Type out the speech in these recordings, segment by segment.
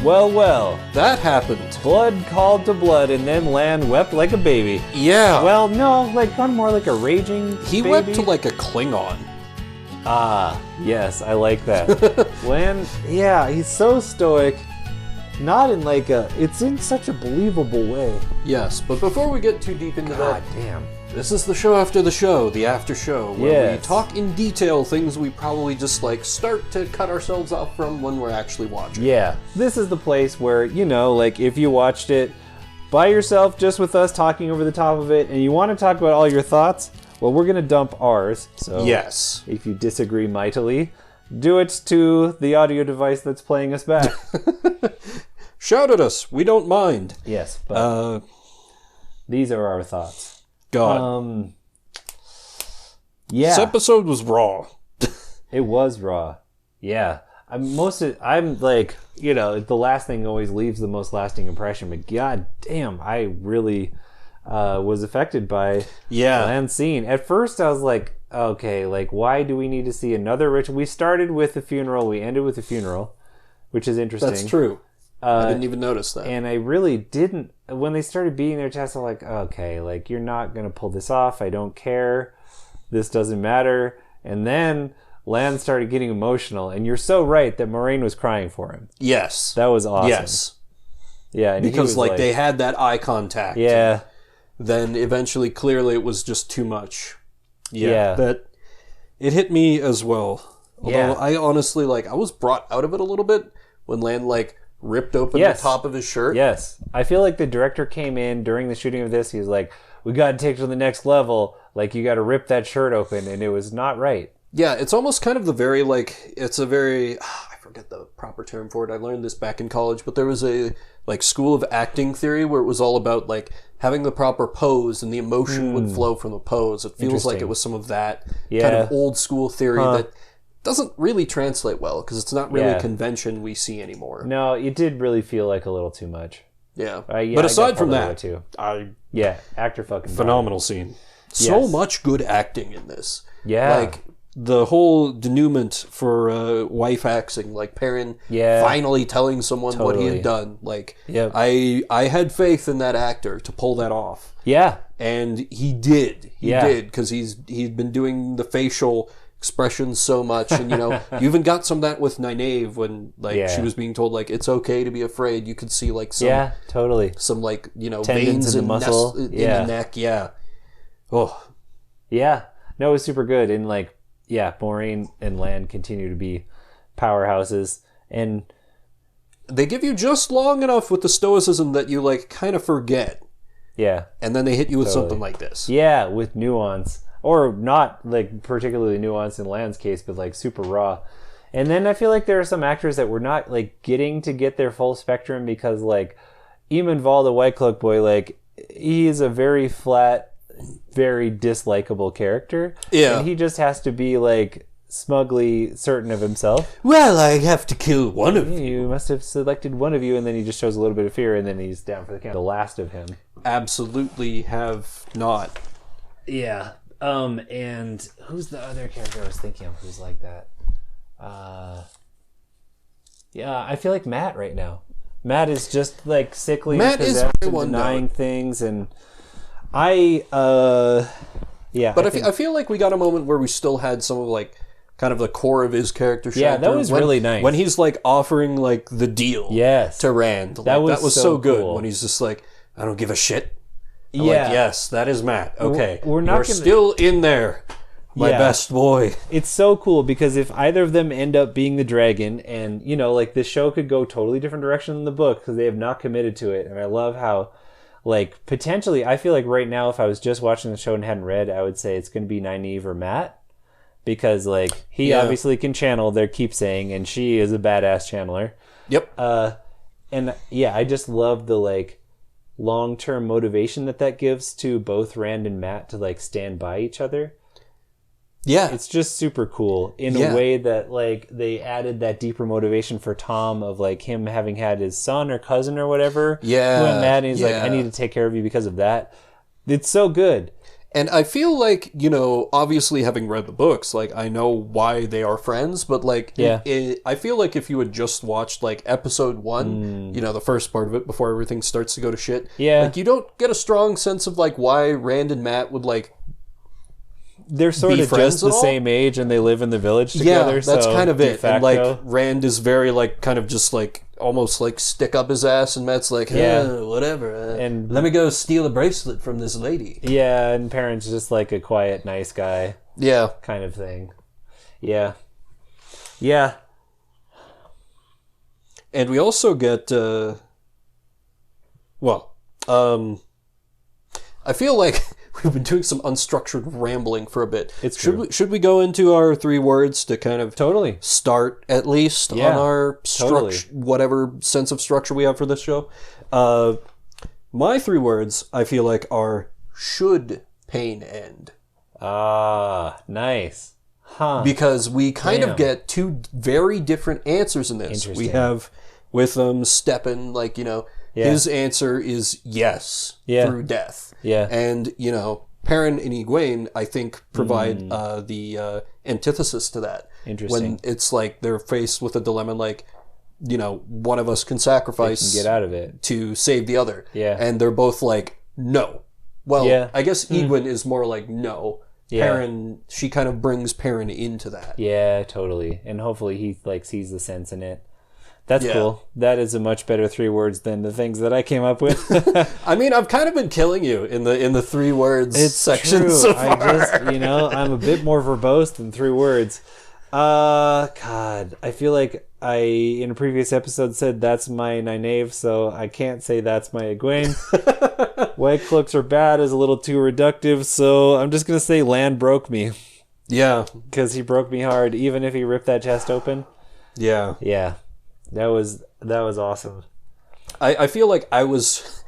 Well. That happened. Blood called to blood, and then Lan wept like a baby. Yeah. Well, no, like gone more like a raging He baby. wept to like a Klingon. Ah, yes, I like that. Lan, yeah, he's so stoic. Not in like a... It's in such a believable way. Yes, but before we get too deep into God that... damn. This is the show after the show, the after show, where we Yes. talk in detail things we probably just like start to cut ourselves off from when we're actually watching. Yeah, this is the place where, you know, like if you watched it by yourself, just with us talking over the top of it, and you want to talk about all your thoughts, well, we're going to dump ours. So Yes. if you disagree mightily, do it to the audio device that's playing us back. Shout at us. We don't mind. Yes, but these are our thoughts. God. Yeah. This episode was raw. It was raw. Yeah. I'm like, you know, the last thing always leaves the most lasting impression, but god damn, I really was affected by Lan's scene. At first I was like, okay, like why do we need to see another ritual? We started with the funeral, we ended with the funeral, which is interesting. That's true. I didn't even notice that. And I really didn't. When they started beating their chests, I'm like, okay, like you're not going to pull this off. I don't care. This doesn't matter. And then Lan started getting emotional. And you're so right that Moraine was crying for him. Yes. That was awesome. Yes. Yeah. And because like they had that eye contact. Yeah. Then eventually, clearly, it was just too much. Yeah. That it hit me as well. Although I honestly, like, I was brought out of it a little bit when Lan, like, ripped open the top of his shirt. Yes. I feel like the director came in during the shooting of this. He was like, we got to take it to the next level. Like, you got to rip that shirt open. And it was not right. Yeah, it's almost kind of the very, like, it's a very, I forget the proper term for it. I learned this back in college, but there was a, like, school of acting theory where it was all about, like, having the proper pose and the emotion would flow from the pose. It feels like it was some of that kind of old school theory that doesn't really translate well because it's not really a convention we see anymore. No, it did really feel like a little too much. Yeah. But aside from that, too. Actor fucking phenomenal scene. So much good acting in this. Yeah. Like, the whole denouement for wife axing, like Perrin finally telling someone what he had done. Like, I had faith in that actor to pull that off. Yeah. And he did. He did, because he'd been doing the facial expressions so much, and you know, you even got some of that with Nynaeve when like she was being told like it's okay to be afraid. You could see like some some like, you know, tendons veins in the muscle in the neck. No, it was super good. And like Moraine and Lan continue to be powerhouses, and they give you just long enough with the stoicism that you like kind of forget, and then they hit you with something like this, with nuance. Or not like particularly nuanced in Lan's case, but like super raw. And then I feel like there are some actors that were not like getting to get their full spectrum because like Eamon Val, the White Cloak boy, like he is a very flat, very dislikable character. Yeah. And he just has to be like smugly certain of himself. Well, I have to kill one of you. You must have selected one of you, and then he just shows a little bit of fear, and then he's down for the count. The last of him. Absolutely have not. Yeah. And who's the other character I was thinking of who's like that? I feel like Matt right now. Matt is just like sickly, Matt is denying things, and I feel like we got a moment where we still had some of like kind of the core of his character. Yeah, that was really nice. When he's like offering like the deal to Rand. Like, that was so good. When he's just like, I don't give a shit. Like, yes, that is Matt. Okay. You're still in there, my best boy. It's so cool because if either of them end up being the dragon, and you know, like the show could go totally different direction than the book because they have not committed to it. And I love how, like, potentially, I feel like right now, if I was just watching the show and hadn't read, I would say it's going to be Nynaeve or Matt because, like, he obviously can channel. They keep saying, and she is a badass channeler. Yep. And I just love the like long-term motivation that gives to both Rand and Matt to like stand by each other. Yeah, it's just super cool in a way that like they added that deeper motivation for Tom of like him having had his son or cousin or whatever who went mad, and he's like, I need to take care of you because of that. It's so good. And I feel like, obviously having read the books, like, I know why they are friends, but, like, I feel like if you had just watched, like, episode 1, the first part of it before everything starts to go to shit, like, you don't get a strong sense of, like, why Rand and Matt would, like, they're sort of just the same age and they live in the village together. Yeah, that's so kind of it. And, like, facto. Rand is very, like, kind of just, like, almost, like, stick up his ass, and Matt's like, whatever. And let me go steal a bracelet from this lady. Yeah, and Perrin's just, like, a quiet, nice guy. Yeah. Kind of thing. Yeah. Yeah. And we also get, I feel like we've been doing some unstructured rambling for a bit. It's true. Should we go into our 3 words to kind of totally start at least on our whatever sense of structure we have for this show? My 3 words I feel like are should pain end. Ah, nice. Huh. Because we kind of get 2 very different answers in this. We have with Steppen, like, his answer is yes through death. Yeah. And, Perrin and Egwene, I think, provide the antithesis to that. Interesting. When it's like they're faced with a dilemma like, one of us can sacrifice get out of it to save the other. Yeah. And they're both like, no. Well, I guess Egwene is more like no. Yeah. Perrin, she kind of brings Perrin into that. Yeah, totally. And hopefully he, like, sees the sense in it. That's cool. That is a much better 3 words than the things that I came up with. I mean, I've kind of been killing you in the 3 words section true. so far. I just, I'm a bit more verbose than 3 words. God, I feel like I, in a previous episode, said that's my Nynaeve, so I can't say that's my Egwene. White cloaks are bad is a little too reductive, so I'm just going to say Land broke me. Yeah. Because he broke me hard, even if he ripped that chest open. Yeah. Yeah. That was awesome. I feel like I was...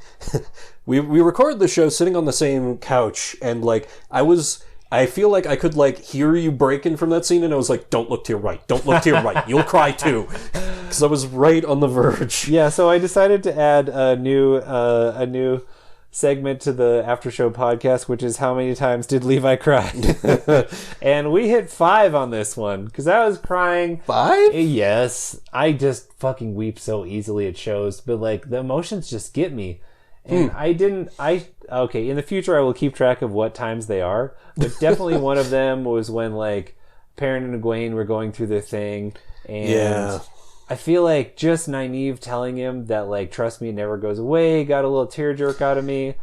we recorded the show sitting on the same couch, and, like, I feel like I could, like, hear you breaking from that scene, and I was like, don't look to your right. Don't look to your right. You'll cry, too. Because I was right on the verge. Yeah, so I decided to add a new segment to the Aftershow podcast, which is how many times did Levi cry? And we hit 5 on this one, because I was crying. 5? Yes. I just fucking weep so easily at shows, but, like, the emotions just get me. And okay, in the future I will keep track of what times they are, but definitely one of them was when, like, Perrin and Egwene were going through their thing, and I feel like just Nynaeve telling him that, like, trust me, it never goes away, got a little tear jerk out of me.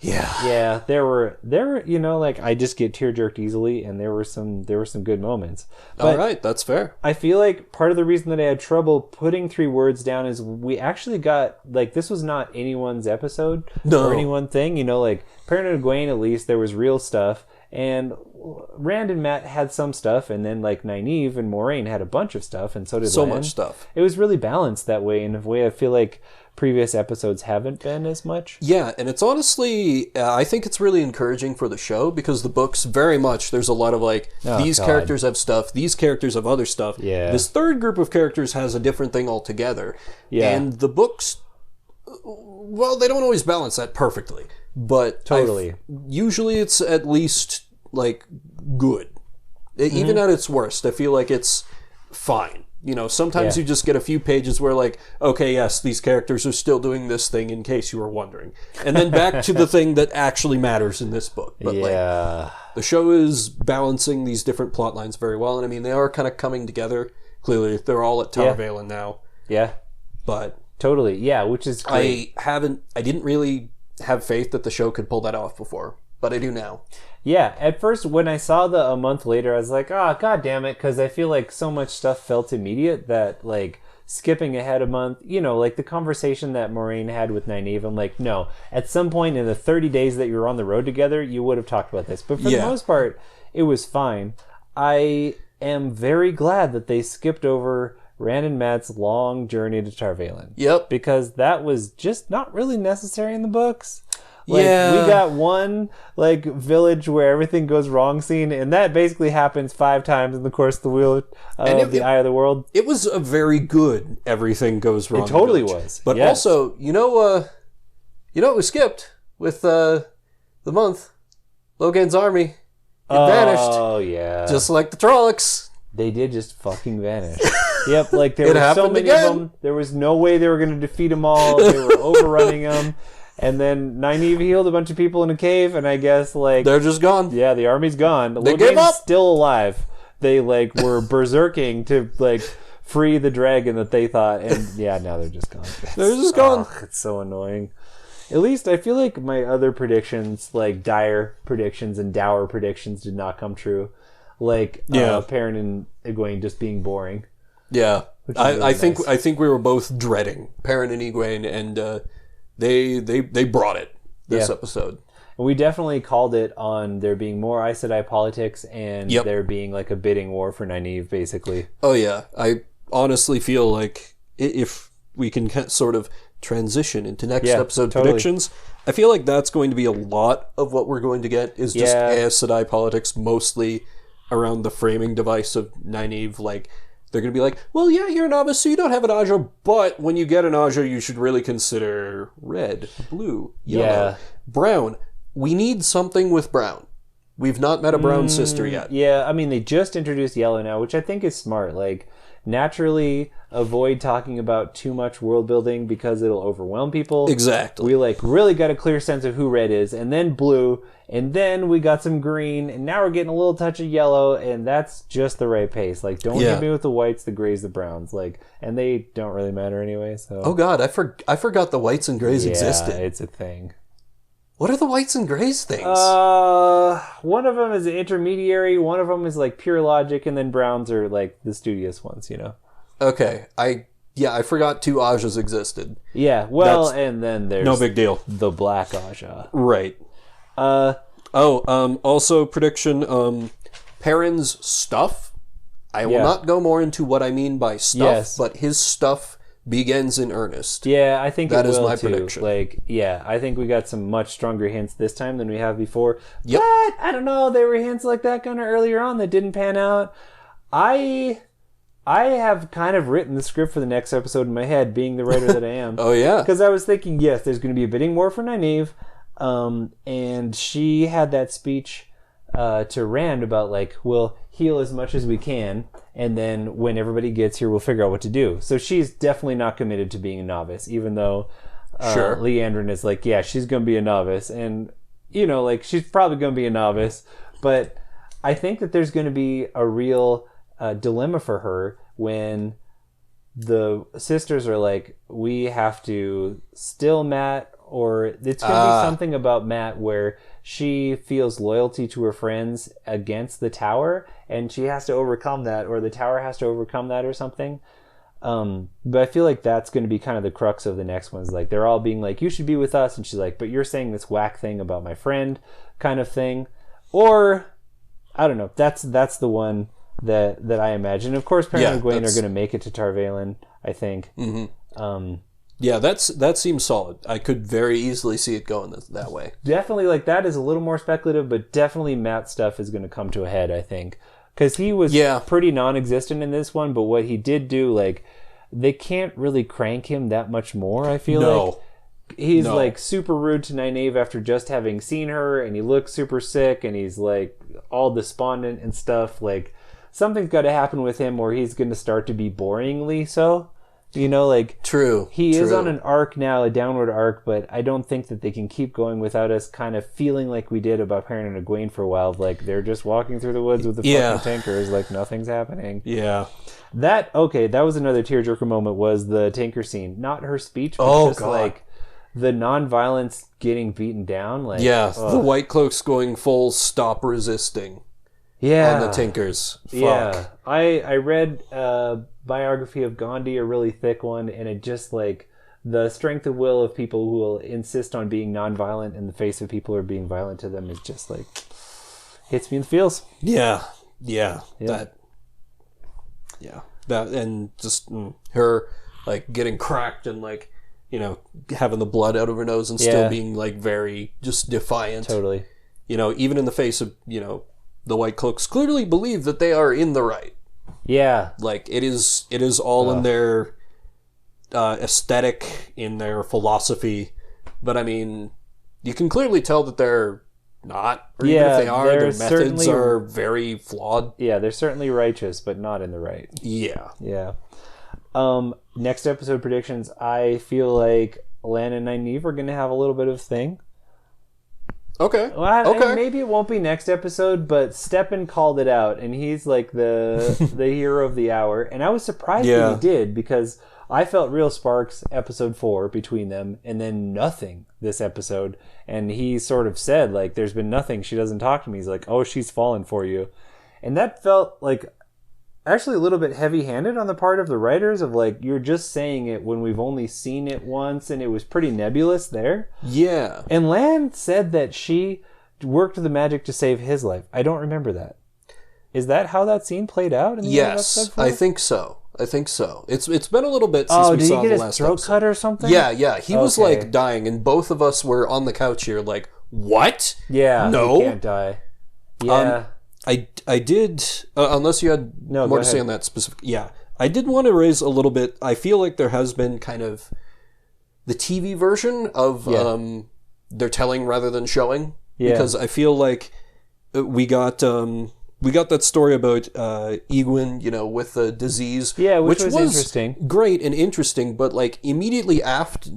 Yeah, there were like, I just get tear jerked easily, and there were some good moments. But all right, that's fair. I feel like part of the reason that I had trouble putting 3 words down is we actually got, like, this was not anyone's episode or anyone thing, like Perrin and Egwene, at least there was real stuff, and Rand and Matt had some stuff, and then, like, Nynaeve and Moiraine had a bunch of stuff, and so did so Lan. much stuff. It was really balanced that way, in a way I feel like previous episodes haven't been as much. Yeah, and it's honestly, I think it's really encouraging for the show, because the books, very much, there's a lot of, like, these characters have stuff, these characters have other stuff. Yeah. This third group of characters has a different thing altogether. Yeah. And the books, well, they don't always balance that perfectly. But totally. Usually it's at least, like, good. Even at its worst, I feel like it's fine. Sometimes you just get a few pages where, like, okay, yes, these characters are still doing this thing, in case you were wondering. And then back to the thing that actually matters in this book. But, like, the show is balancing these different plot lines very well. And, I mean, they are kind of coming together. Clearly, they're all at Tower Valen now. Yeah. But... totally, yeah, which is great. I didn't really have faith that the show could pull that off before. But I do now. Yeah, at first when I saw a month later, I was like, oh, god damn it, because I feel like so much stuff felt immediate that, like, skipping ahead a month, like the conversation that Moiraine had with Nynaeve, I'm like, no, at some point in the 30 days that you were on the road together, you would have talked about this. But for the most part, it was fine. I am very glad that they skipped over Rand and Matt's long journey to Tar Valon. Yep. Because that was just not really necessary in the books. Like, we got one, like, village where everything goes wrong scene, and that basically happens 5 times in the course of the Wheel of the Eye of the World. It was a very good everything goes wrong. It totally was. But also, what was skipped with the month? Logan's army, it vanished. Oh, yeah. Just like the Trollocs. They did just fucking vanish. Yep, like there It were so happened many again. of them. There was no way they were going to defeat them all. They were overrunning them. And then Nynaeve healed a bunch of people in a cave, and I guess, like... They're just gone. Yeah, the army's gone. They gave up. Still alive. They, like, were berserking to, like, free the dragon that they thought, and yeah, now they're just gone. They're just gone. It's so annoying. At least I feel like my other predictions, like dire predictions and dour predictions, did not come true. Like, Perrin and Egwene just being boring. Yeah. Really I think nice. I think we were both dreading Perrin and Egwene, and they brought it this episode. We definitely called it on there being more Aes Sedai politics and there being like a bidding war for Nynaeve, basically. Oh yeah, I honestly feel like if we can sort of transition into next episode predictions, I feel like that's going to be a lot of what we're going to get is just Aes Sedai politics, mostly around the framing device of Nynaeve. Like, they're going to be like, well, yeah, you're an novice, so you don't have an Aja, but when you get an Aja, you should really consider red, blue, yellow, brown. We need something with brown. We've not met a brown sister yet. Yeah, I mean, they just introduced yellow now, which I think is smart. Like, naturally avoid talking about too much world building because it'll overwhelm people. Exactly. We, like, really got a clear sense of who red is, and then blue, and then we got some green, and now we're getting a little touch of yellow, and that's just the right pace. Like, don't hit me with the whites, the grays, the browns. Like, and they don't really matter anyway, so... Oh, God, I forgot the whites and grays existed. Yeah, it's a thing. What are the whites and grays things? One of them is intermediary, one of them is, like, pure logic, and then browns are, like, the studious ones, you know? Okay, I forgot two Ajas existed. Yeah, well, and then there's... No big deal. The black Aja. Right. Also prediction, Perrin's stuff. I will not go more into what I mean by stuff, but his stuff begins in earnest. Yeah, I think that it will is my too. prediction. Like, yeah, I think we got some much stronger hints this time than we have before. Yep. But, I don't know, there were hints like that kind of earlier on that didn't pan out. I have kind of written the script for the next episode in my head, being the writer that I am. Oh, yeah. Because I was thinking, yes, there's going to be a bidding war for Nynaeve. And she had that speech to Rand about, like, we'll heal as much as we can, and then when everybody gets here, we'll figure out what to do. So she's definitely not committed to being a novice, even though Leandrin is like, yeah, she's going to be a novice. And, you know, like, she's probably going to be a novice. But I think that there's going to be a real dilemma for her when the sisters are like, we have to still Matt, or it's going to be something about Matt where she feels loyalty to her friends against the tower, and she has to overcome that, or the tower has to overcome that or something. But I feel like that's going to be kind of the crux of the next ones. Like, they're all being like, you should be with us, and she's like, but you're saying this whack thing about my friend kind of thing. Or, I don't know, that's the one that I imagine. Of course, Perrin and Egwene are going to make it to Tarvalin, I think. Mm-hmm. Yeah, that seems solid. I could very easily see it going that way. Definitely, like, that is a little more speculative, but definitely Matt's stuff is going to come to a head, I think. Because he was pretty non-existent in this one, but what he did do, like, they can't really crank him that much more, I feel like. He's, like, super rude to Nynaeve after just having seen her, and he looks super sick, and he's, like, all despondent and stuff. Like, something's got to happen with him or he's going to start to be boringly so. You know, like... True. He is on an arc now, a downward arc, but I don't think that they can keep going without us kind of feeling like we did about Perrin and Egwene for a while. Like, they're just walking through the woods with the fucking tankers, like nothing's happening. Yeah. That was another tearjerker moment, was the tanker scene. Not her speech, but just, like, the non-violence getting beaten down. Like, the White Cloaks going full stop resisting. Yeah. On the Tinkers. Fuck. Yeah. I read a biography of Gandhi, a really thick one, and it just, like, the strength of will of people who will insist on being nonviolent in the face of people who are being violent to them is just, like, hits me in the feels. Yeah. That, and just her, like, getting cracked and, like, you know, having the blood out of her nose and still being, like, very just defiant. Totally. You know, even in the face of, you know, the White Cloaks clearly believe that they are in the right. Yeah. Like, it is all in their aesthetic, in their philosophy. But, I mean, you can clearly tell that they're not. Or even if they are, their methods certainly are very flawed. Yeah, they're certainly righteous, but not in the right. Yeah. Yeah. Next episode predictions. I feel like Lan and Nynaeve are going to have a little bit of thing. Okay. Well, okay. Maybe it won't be next episode, but Steppen called it out, and he's like the hero of the hour. And I was surprised that he did, because I felt real sparks episode 4 between them, and then nothing this episode. And he sort of said, like, there's been nothing. She doesn't talk to me. He's like, oh, she's fallen for you. And that felt like actually a little bit heavy-handed on the part of the writers, of like, you're just saying it when we've only seen it once, and it was pretty nebulous there. Yeah. And Lan said that she worked the magic to save his life. I don't remember that. Is that how that scene played out? In the yes, I think so. It's been a little bit since we saw the last episode. Did he get his throat cut or something? Yeah. He was like dying, and both of us were on the couch here like, what? Yeah, no, he can't die. Yeah. I did, unless you had more to say on that specific... Yeah. I did want to raise a little bit... I feel like there has been kind of the TV version of they're telling rather than showing. Yeah. Because I feel like we got that story about Egwene, with the disease. Yeah, which was interesting. Great and interesting, but like immediately after,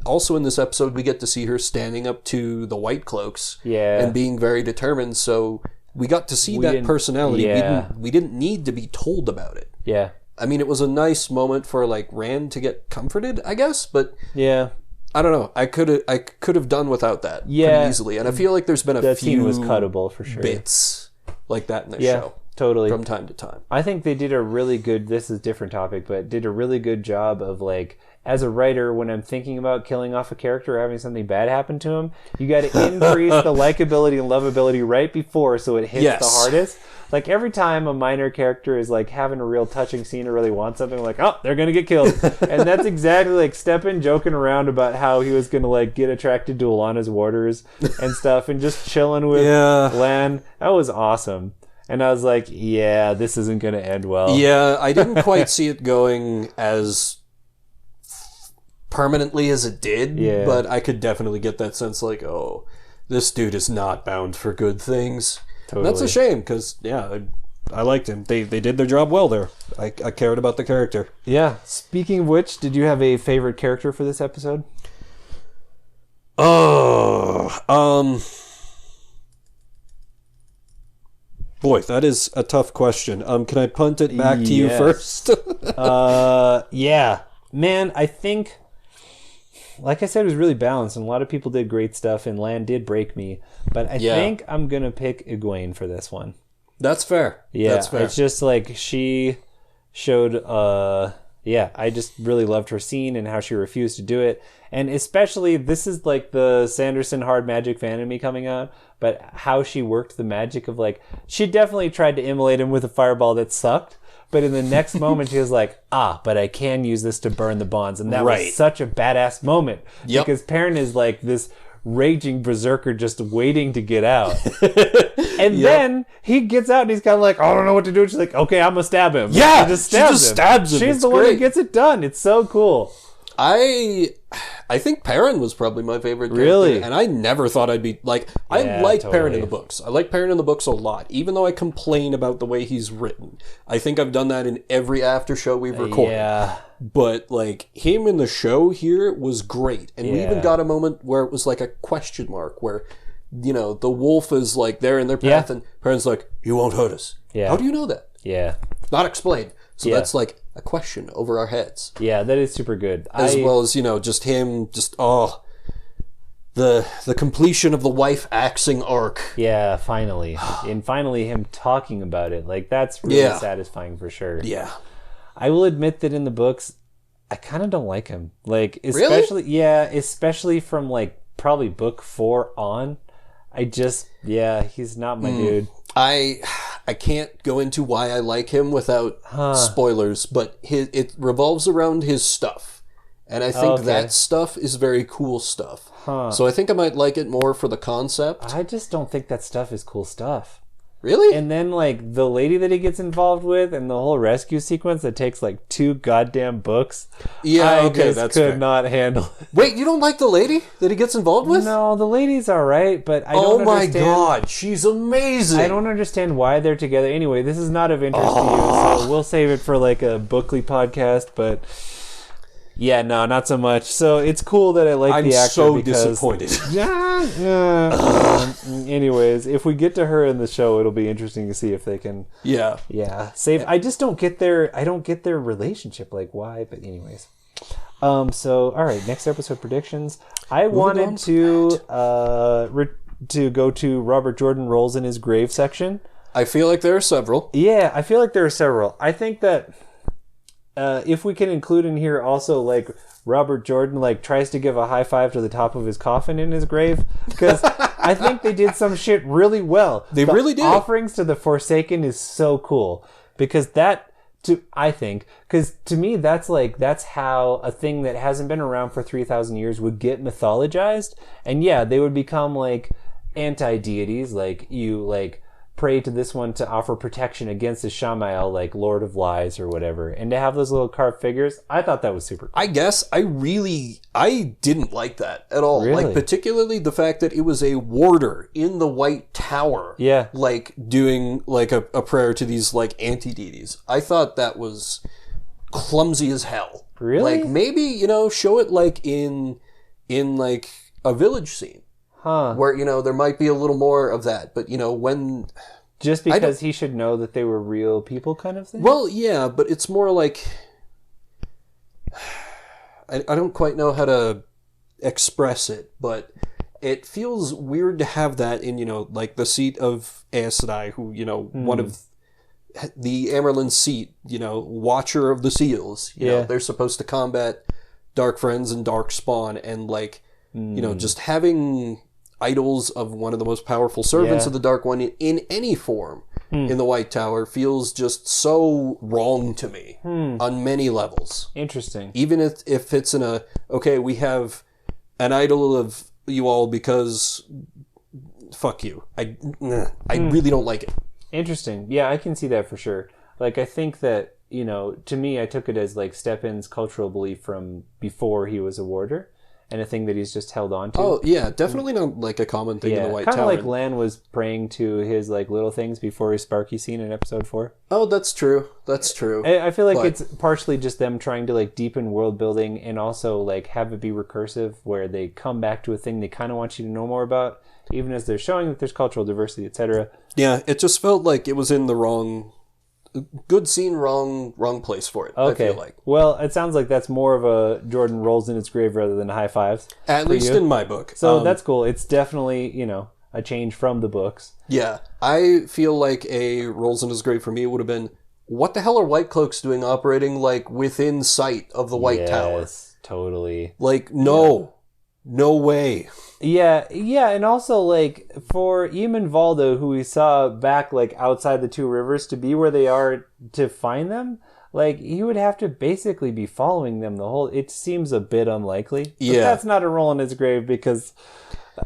also in this episode, we get to see her standing up to the White Cloaks and being very determined, so... We got to see that personality. Yeah. We didn't need to be told about it. Yeah. I mean, it was a nice moment for like Rand to get comforted, I guess, but yeah, I don't know. I could have done without that pretty easily, and I feel like there's been a few scene was cuttable for sure. Bits like that in the show. Totally. From time to time. I think they did a really good, this is a different topic, but did a really good job of like, as a writer, when I'm thinking about killing off a character or having something bad happen to him, you got to increase the likability and lovability right before so it hits the hardest. Like every time a minor character is like having a real touching scene or really wants something, like, oh, they're going to get killed. And that's exactly like Steppen joking around about how he was going to like get attracted to Alana's warders and stuff and just chilling with Lan. That was awesome. And I was like, yeah, this isn't going to end well. Yeah, I didn't quite see it going as permanently as it did, but I could definitely get that sense like, oh, this dude is not bound for good things. Totally. That's a shame, because, I liked him. They did their job well there. I cared about the character. Yeah. Speaking of which, did you have a favorite character for this episode? Boy, that is a tough question. Can I punt it back to you first? Yeah. Man, I think, like I said, it was really balanced, and a lot of people did great stuff, and Lan did break me. But I think I'm going to pick Egwene for this one. That's fair. Yeah, that's fair. It's just like she showed, I just really loved her scene and how she refused to do it. And especially, this is like the Sanderson hard magic fan in me coming out, but how she worked the magic of like, she definitely tried to immolate him with a fireball that sucked, but in the next moment she was like, but I can use this to burn the bonds. And that was such a badass moment. Yep. Because Perrin is like this raging berserker just waiting to get out. And then he gets out and he's kind of like, I don't know what to do. And she's like, okay, I'm going to stab him. Yeah, she just stabs him. She's it's the great. one who gets it done. It's so cool. I think Perrin was probably my favorite character. Really? And I never thought I'd be like, I like Perrin in the books. I like Perrin in the books a lot, even though I complain about the way he's written. I think I've done that in every after show we've recorded. Yeah. But like him in the show here was great. And we even got a moment where it was like a question mark where, the wolf is like there in their path and Perrin's like, you won't hurt us. Yeah. How do you know that? Yeah. Not explained. So that's like a question over our heads. Yeah, that is super good. As well as, just him, the completion of the wife axing arc. Yeah, finally. And finally him talking about it. Like, that's really satisfying for sure. Yeah. I will admit that in the books, I kind of don't like him. Like, especially, especially from like probably book 4 on. He's not my dude. I can't go into why I like him without spoilers, but it revolves around his stuff. And I think that stuff is very cool stuff. So I think I might like it more for the concept. I just don't think that stuff is cool stuff. Really? And then, like, the lady that he gets involved with and the whole rescue sequence that takes, like, 2 goddamn books. Yeah, I okay, just that's could fair. not handle it. Wait, you don't like the lady that he gets involved with? No, the lady's all right, but I don't Oh my understand. god, she's amazing. I don't understand why they're together. Anyway, this is not of interest to you, so we'll save it for, like, a Bookly podcast, but... Yeah, no, not so much. So it's cool that I like the actor. I'm so because... disappointed. Anyways, if we get to her in the show, it'll be interesting to see if they can. Yeah. Save. I just don't get their. I don't get their relationship. Like why? But anyways. So all right, next episode predictions. I wanted to to go to Robert Jordan rolls in his grave section. I feel like there are several. Yeah, I feel like there are several. I think that. If we can include in here also like Robert Jordan like tries to give a high five to the top of his coffin in his grave, because I think they did some shit really well. They really did. Offerings to the Forsaken is so cool because because to me that's how a thing that hasn't been around for 3,000 years would get mythologized, and yeah, they would become like anti-deities, like you like pray to this one to offer protection against the Shamael, like Lord of Lies or whatever, and to have those little carved figures, I thought that was super cool. I guess I didn't like that at all. Really? Like particularly the fact that it was a warder in the White Tower. Yeah. Like doing like a prayer to these like anti-deities. I thought that was clumsy as hell. Really? Like maybe, show it like in like a village scene. Huh. Where, there might be a little more of that. But, when... Just because he should know that they were real people kind of thing? Well, yeah, but it's more like... I don't quite know how to express it, but it feels weird to have that in, like the seat of Aes Sedai, who, one of the Amerlin seat, Watcher of the Seals. You know, they're supposed to combat Dark Friends and Dark Spawn, and like, just having idols of one of the most powerful servants of the Dark One in any form in the White Tower feels just so wrong to me on many levels. Interesting. Even if it's in a, okay, we have an idol of you all because fuck you. I really don't like it. Interesting. Yeah, I can see that for sure. Like, I think that, to me, I took it as like Stepin's cultural belief from before he was a warder, and a thing that he's just held on to. Oh, yeah, definitely not like a common thing in the White Tower. Kind of like Lan was praying to his like little things before his Sparky scene in episode 4. Oh, that's true. That's true. I feel like it's partially just them trying to like deepen world building and also like have it be recursive, where they come back to a thing they kind of want you to know more about, even as they're showing that there's cultural diversity, etc. Yeah, it just felt like it was in the wrong... Good scene, wrong place for it, Okay. I feel like. Well, it sounds like that's more of a Jordan rolls in its grave rather than high fives. At least in my book. So that's cool. It's definitely, a change from the books. Yeah. I feel like a rolls in his grave for me would have been, what the hell are White Cloaks doing operating like within sight of the White Tower? Yes, totally. Like, no. No way. Yeah, and also, like, for Eamon Valdo, who we saw back, like, outside the Two Rivers, to be where they are to find them, like, he would have to basically be following them the whole... It seems a bit unlikely. But that's not a roll in his grave because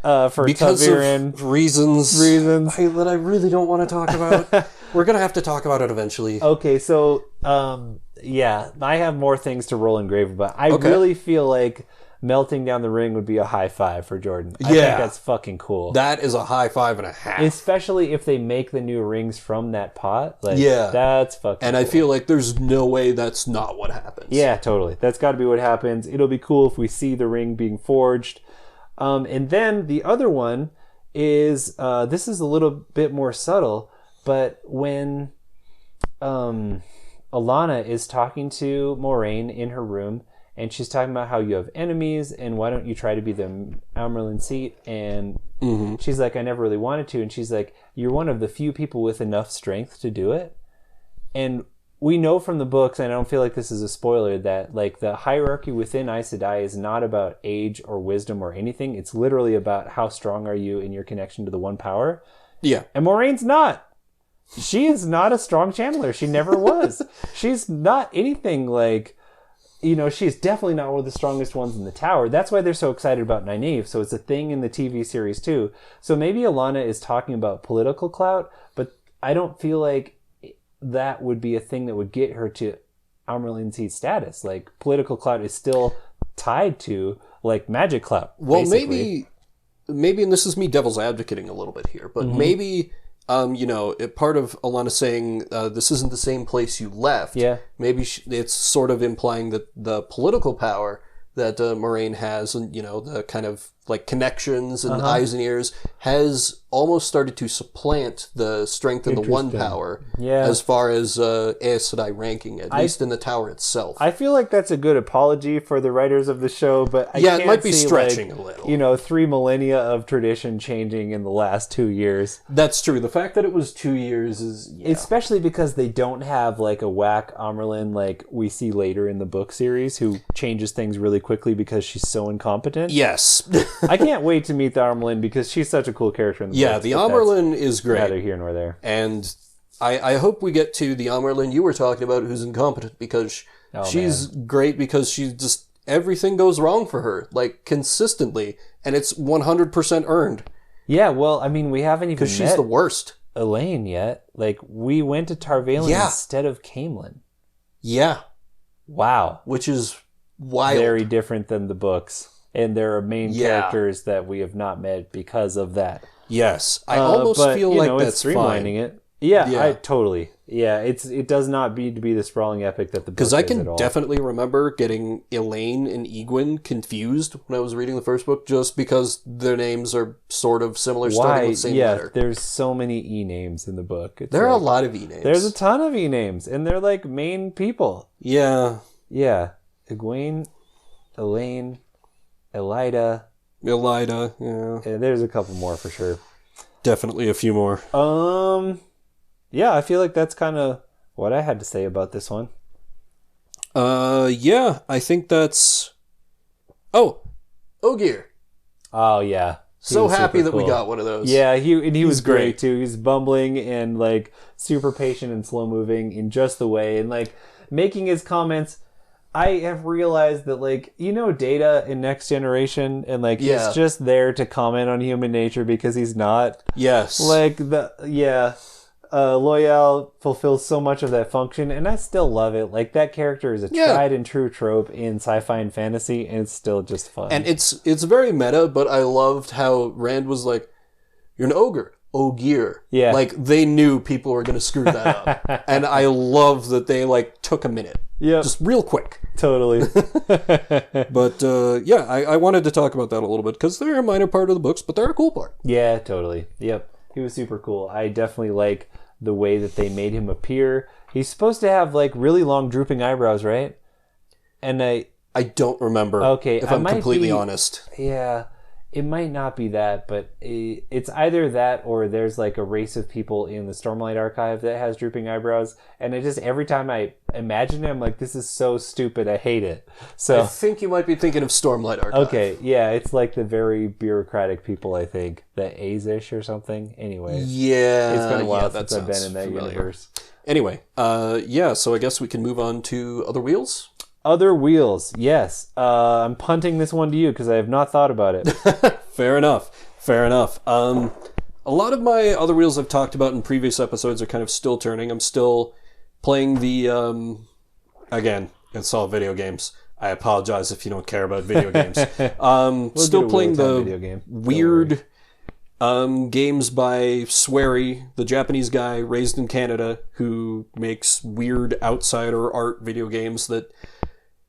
Taviran... Of reasons that I really don't want to talk about. We're going to have to talk about it eventually. Okay, so, I have more things to roll in grave about. I really feel like... melting down the ring would be a high five for Jordan. I think that's fucking cool. That is a high 5.5. Especially if they make the new rings from that pot. Like, that's fucking And cool. I feel like there's no way that's not what happens. Yeah, totally. That's got to be what happens. It'll be cool if we see the ring being forged. And then the other one is, this is a little bit more subtle, but when Alana is talking to Moraine in her room, and she's talking about how you have enemies, and why don't you try to be the Amerlin seat? And she's like, I never really wanted to. And she's like, you're one of the few people with enough strength to do it. And we know from the books, and I don't feel like this is a spoiler, that like the hierarchy within Aes Sedai is not about age or wisdom or anything. It's literally about how strong are you in your connection to the one power. Yeah. And Moraine's not. She is not a strong channeler. She never was. She's not anything like... she's definitely not one of the strongest ones in the tower. That's why they're so excited about Nynaeve. So it's a thing in the TV series too. So maybe Alana is talking about political clout, but I don't feel like that would be a thing that would get her to Amarylline Seed status. Like, political clout is still tied to, like, magic clout. Well, basically. maybe, and this is me devil's advocating a little bit here, but maybe, part of Alana saying this isn't the same place you left. Yeah. Maybe it's sort of implying that the political power that Moraine has, and the kind of like connections and eyes and ears, has almost started to supplant the strength and the one power. Yeah. As far as Aes Sedai ranking, at least in the tower itself. I feel like that's a good apology for the writers of the show, but I can't it might be see, stretching like, a little. 3 millennia of tradition changing in the last 2 years. That's true. The fact that it was 2 years is... Yeah. Especially because they don't have like a whack Amarylline like we see later in the book series, who changes things really quickly because she's so incompetent. Yes. I can't wait to meet the Amarylline because she's such a cool character in the Yeah, books, the Amarylline is great. Neither here nor there. And I hope we get to the Amarylline you were talking about, who's incompetent, because she's great, because she's just... Everything goes wrong for her, like, consistently, and it's 100% earned. Yeah, well, I mean, we haven't even met because she's the worst. Elaine yet. Like, we went to Tarvalin instead of Caemlyn. Yeah. Wow. Which is wild. Very different than the books. And there are main characters that we have not met because of that. Yes. I almost feel like that's streamlining it. Yeah, I totally. Yeah, it does not need to be the sprawling epic that the book is Because I at can all. definitely remember getting Elaine and Egwene confused when I was reading the first book, just because their names are sort of similar, starting with the same letter. There's so many E names in the book. There are a lot of E names. There's a ton of E names, and they're like main people. Yeah. Yeah. Egwene, Elaine, Elida, yeah. And there's a couple more for sure. Definitely a few more. Yeah, I feel like that's kind of what I had to say about this one. Yeah, I think that's... Oh, Ogier. Oh, yeah. So happy that we got one of those. Yeah, he was great too. He's bumbling and like super patient and slow moving in just the way, and like making his comments. I have realized that, like, Data in Next Generation, and like he's just there to comment on human nature because he's not. Yes. Like Loyal fulfills so much of that function, and I still love it. Like, that character is a tried and true trope in sci-fi and fantasy, and it's still just fun. And it's very meta, but I loved how Rand was like, "You're an ogre." Ogier. Yeah. Like, they knew people were going to screw that up. And I love that they, like, took a minute. Yeah. Just real quick. Totally. But, I wanted to talk about that a little bit, because they're a minor part of the books, but they're a cool part. Yeah, totally. Yep. He was super cool. I definitely like the way that they made him appear. He's supposed to have, like, really long drooping eyebrows, right? And I don't remember. Okay. If I'm completely honest. Yeah. It might not be that, but it's either that or there's like a race of people in the Stormlight Archive that has drooping eyebrows, and every time I imagine it, I'm like, this is so stupid, I hate it. So I think you might be thinking of Stormlight Archive. Okay, yeah, it's like the very bureaucratic people, I think, the Azish or something. Anyway, yeah, it's been a while since I've been in that universe. Anyway, so I guess we can move on to Other Wheels. Other Wheels, yes. I'm punting this one to you because I have not thought about it. Fair enough. A lot of my Other Wheels I've talked about in previous episodes are kind of still turning. I'm still playing the... again, it's all video games. I apologize if you don't care about video games. Still playing the weird games by Swery, the Japanese guy raised in Canada who makes weird outsider art video games that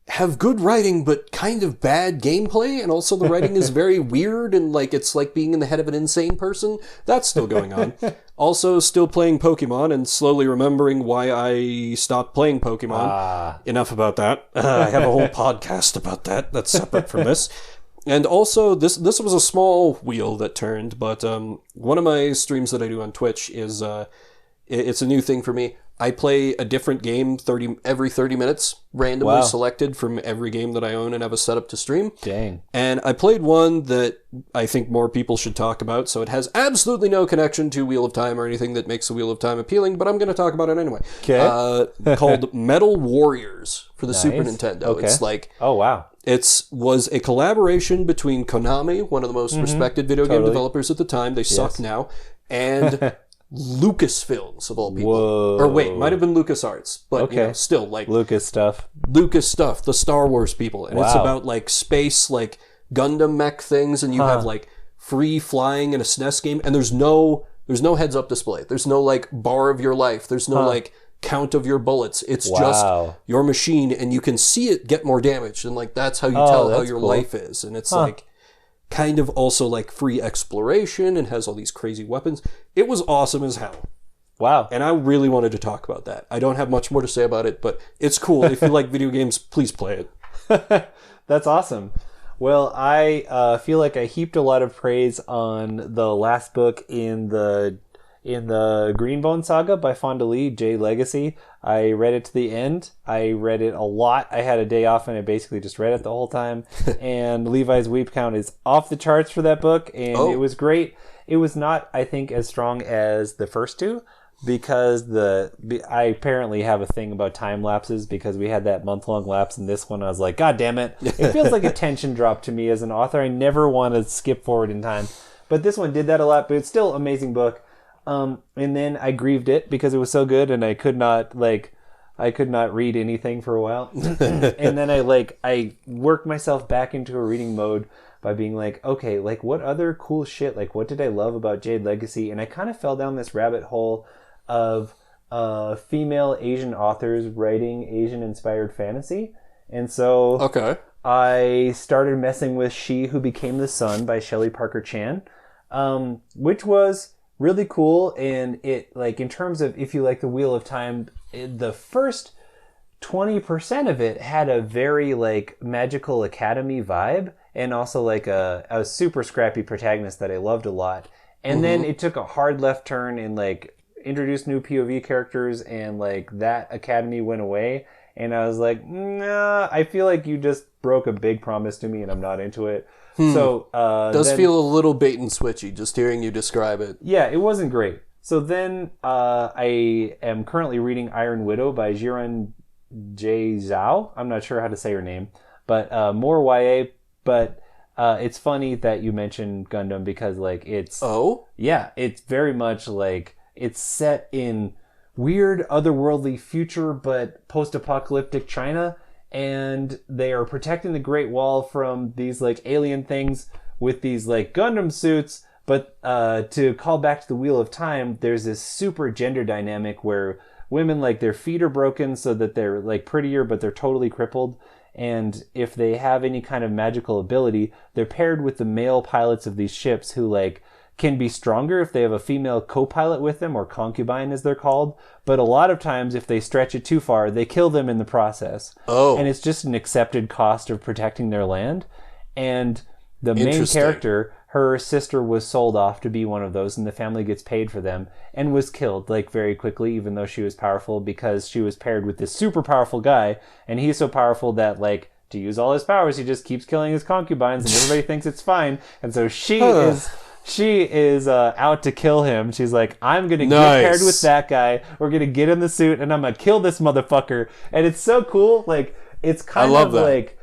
have good writing but kind of bad gameplay, and also the writing is very weird and like it's like being in the head of an insane person. That's still going on. Also still playing Pokemon and slowly remembering why I stopped playing Pokemon. Enough about that. I have a whole podcast about that that's separate from this. And also, this was a small wheel that turned, but one of my streams that I do on Twitch is, it's a new thing for me. I play a different game every 30 minutes, randomly selected from every game that I own and have a setup to stream. Dang. And I played one that I think more people should talk about, so it has absolutely no connection to Wheel of Time or anything that makes the Wheel of Time appealing, but I'm going to talk about it anyway. Okay. Called Metal Warriors for the Super Nintendo. Okay. It's like... Oh, wow. It was a collaboration between Konami, one of the most respected video game developers at the time. They suck now. And Lucasfilms of all people. Whoa. Or wait, might have been LucasArts, but Okay. still like Lucas stuff. Lucas stuff, the Star Wars people, and it's Wow. about like space, like Gundam mech things, and you have like free flying in a SNES game, and there's no heads up display. There's no like bar of your life. There's no like count of your bullets. It's just your machine, and you can see it get more damage, and like that's how you tell how your life is, and it's like kind of also like free exploration and has all these crazy weapons. It was awesome as hell. Wow. And I really wanted to talk about that. I don't have much more to say about it, but it's cool. If you like video games, please play it. That's awesome. Well, I feel like I heaped a lot of praise on the last book in the Greenbone saga by Fonda Lee, Jade Legacy. I read it to the end. I read it a lot. I had a day off and I basically just read it the whole time. And Levi's Weep Count is off the charts for that book, and it was great. It was not, I think, as strong as the first two, because I apparently have a thing about time lapses, because we had that month-long lapse in this one. I was like, God damn it. It feels like a tension drop to me as an author. I never want to skip forward in time. But this one did that a lot, but it's still an amazing book. And then I grieved it because it was so good, and I could not read anything for a while. And then I worked myself back into a reading mode by being like, okay, like what other cool shit, like what did I love about Jade Legacy? And I kind of fell down this rabbit hole of female Asian authors writing Asian-inspired fantasy. And so I started messing with She Who Became the Sun by Shelley Parker Chan, which was really cool. And it, like, in terms of, if you like the Wheel of Time, the first 20% of it had a very like magical academy vibe, and also like a super scrappy protagonist that I loved a lot. And then it took a hard left turn and like introduced new POV characters, and like that academy went away. And I was like, nah, I feel like you just broke a big promise to me and I'm not into it. So does feel a little bait and switchy just hearing you describe it. Yeah, it wasn't great. So then I am currently reading Iron Widow by Jiren J. Zhao. I'm not sure how to say her name, but more YA. But it's funny that you mentioned Gundam, because like it's it's very much like it's set in weird otherworldly future but post-apocalyptic China, and they are protecting the Great Wall from these like alien things with these like Gundam suits. But to call back to the Wheel of Time, there's this super gender dynamic where women, like, their feet are broken so that they're like prettier, but they're totally crippled. And if they have any kind of magical ability, they're paired with the male pilots of these ships, who like can be stronger if they have a female co-pilot with them, or concubine as they're called. But a lot of times, if they stretch it too far, they kill them in the process. And it's just an accepted cost of protecting their land. And the main character, her sister was sold off to be one of those, and the family gets paid for them, and was killed like very quickly, even though she was powerful, because she was paired with this super powerful guy, and he's so powerful that like to use all his powers, he just keeps killing his concubines, and everybody thinks it's fine. And so she is out to kill him. She's like, I'm gonna get paired with that guy. We're gonna get in the suit, and I'm gonna kill this motherfucker. And it's so cool. Like, it's kind of like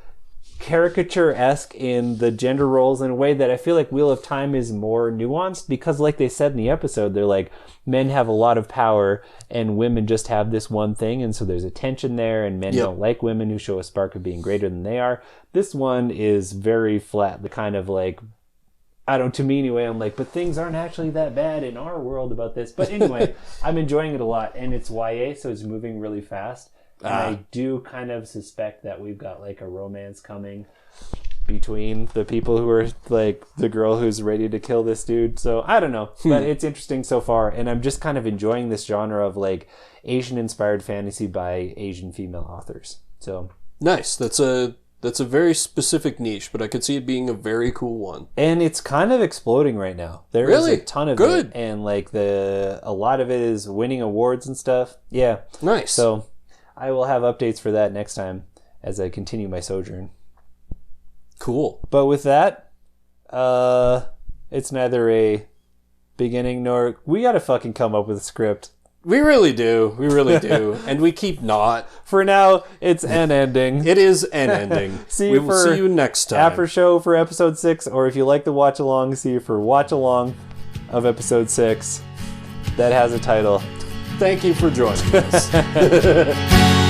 caricature-esque in the gender roles in a way that I feel like Wheel of Time is more nuanced, because like they said in the episode, they're like, men have a lot of power and women just have this one thing, and so there's a tension there, and men don't like women who show a spark of being greater than they are. This one is very flat, the kind of like, I don't, to me anyway, I'm like, but things aren't actually that bad in our world about this. But anyway, I'm enjoying it a lot, and it's YA, so it's moving really fast. And I do kind of suspect that we've got like a romance coming between the people who are like the girl who's ready to kill this dude. So I don't know, but it's interesting so far. And I'm just kind of enjoying this genre of like Asian inspired fantasy by Asian female authors. So nice. That's a very specific niche, but I could see it being a very cool one. And it's kind of exploding right now. There's a ton of it, and like a lot of it is winning awards and stuff. Yeah. Nice. So I will have updates for that next time as I continue my sojourn. Cool. But with that, it's neither a beginning nor... We gotta fucking come up with a script. We really do. We really do. And we keep not. For now, it's an ending. It is an ending. We will see you next time. Aftershow for episode 6, or if you like the watch along, see you for watch along of episode 6. that has a title. Thank you for joining us.